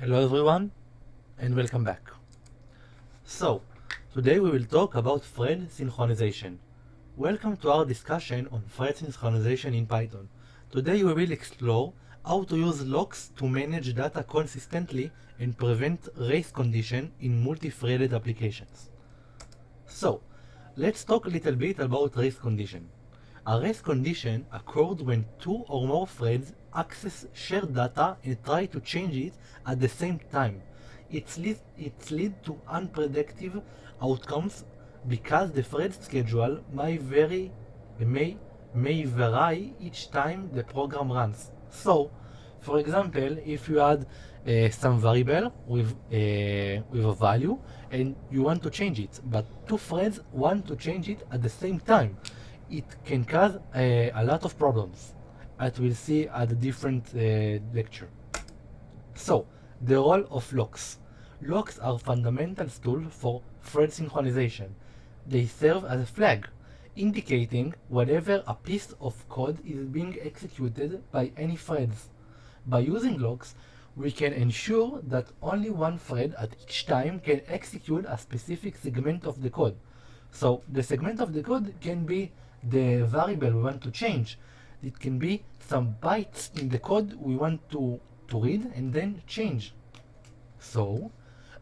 Hello everyone and welcome back. So, today we will talk about thread synchronization. Welcome to our discussion on thread synchronization in Python. Today we will explore how to use locks to manage data consistently and prevent race condition in multi-threaded applications. So, let's talk a little bit about race condition. A race condition occurs when two or more threads access shared data and try to change it at the same time. It leads to unpredictable outcomes because the thread schedule may vary each time the program runs. So, for example, if you add some variable with a value and you want to change it, but two threads want to change it at the same time, it can cause a lot of problems, as we'll see at a different lecture. So, the role of locks. Locks are fundamental tool for thread synchronization. They serve as a flag, indicating whenever a piece of code is being executed by any threads. By using locks, we can ensure that only one thread at each time can execute a specific segment of the code. So the segment of the code can be the variable we want to change. It can be some bytes in the code we want to read and then change. So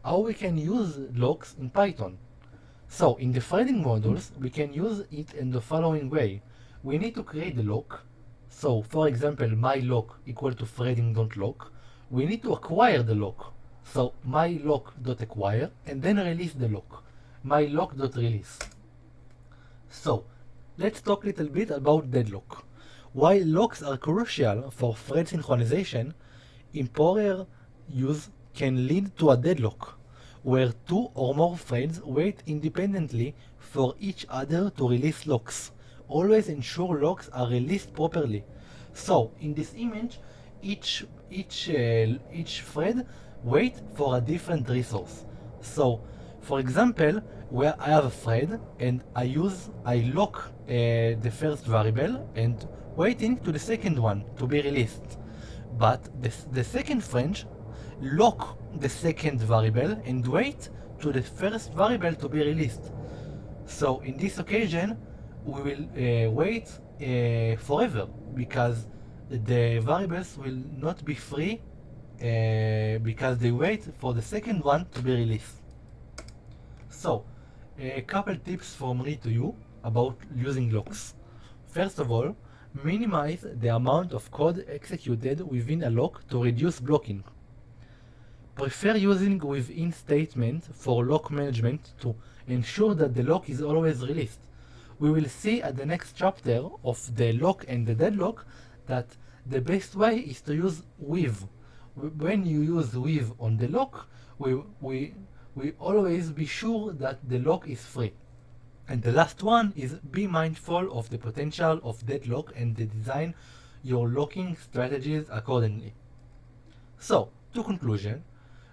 how we can use locks in Python? So in the threading modules, we can use it in the following way. We need to create the lock. So for example, my lock equal to threading.lock. We need to acquire the lock. So my lock.acquire and then release the lock. My lock.release. So let's talk a little bit about deadlock. While locks are crucial for thread synchronization, improper use can lead to a deadlock, where two or more threads wait independently for each other to release locks. Always ensure locks are released properly. So in this image, each thread wait for a different resource. So for example, where I have a thread and I lock the first variable and waiting to the second one to be released. But the second thread lock the second variable and wait to the first variable to be released. So in this occasion, we will wait forever because the variables will not be free because they wait for the second one to be released. So, a couple tips from me to you about using locks. First of all, minimize the amount of code executed within a lock to reduce blocking. Prefer using within statement for lock management to ensure that the lock is always released. We will see at the next chapter of the lock and the deadlock that the best way is to use with. When you use with on the lock, we always be sure that the lock is free. And the last one is be mindful of the potential of deadlock and design your locking strategies accordingly. So, to conclusion,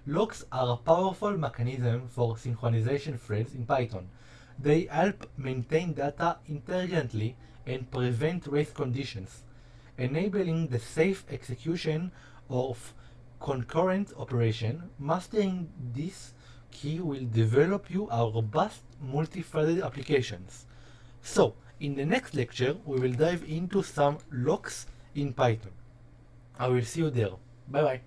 locks are a powerful mechanism for synchronization threads in Python. They help maintain data intelligently and prevent race conditions, enabling the safe execution of concurrent operation. Mastering this key will develop you a robust multi-threaded applications. So, in the next lecture, we will dive into some locks in Python. I will see you there. Bye bye.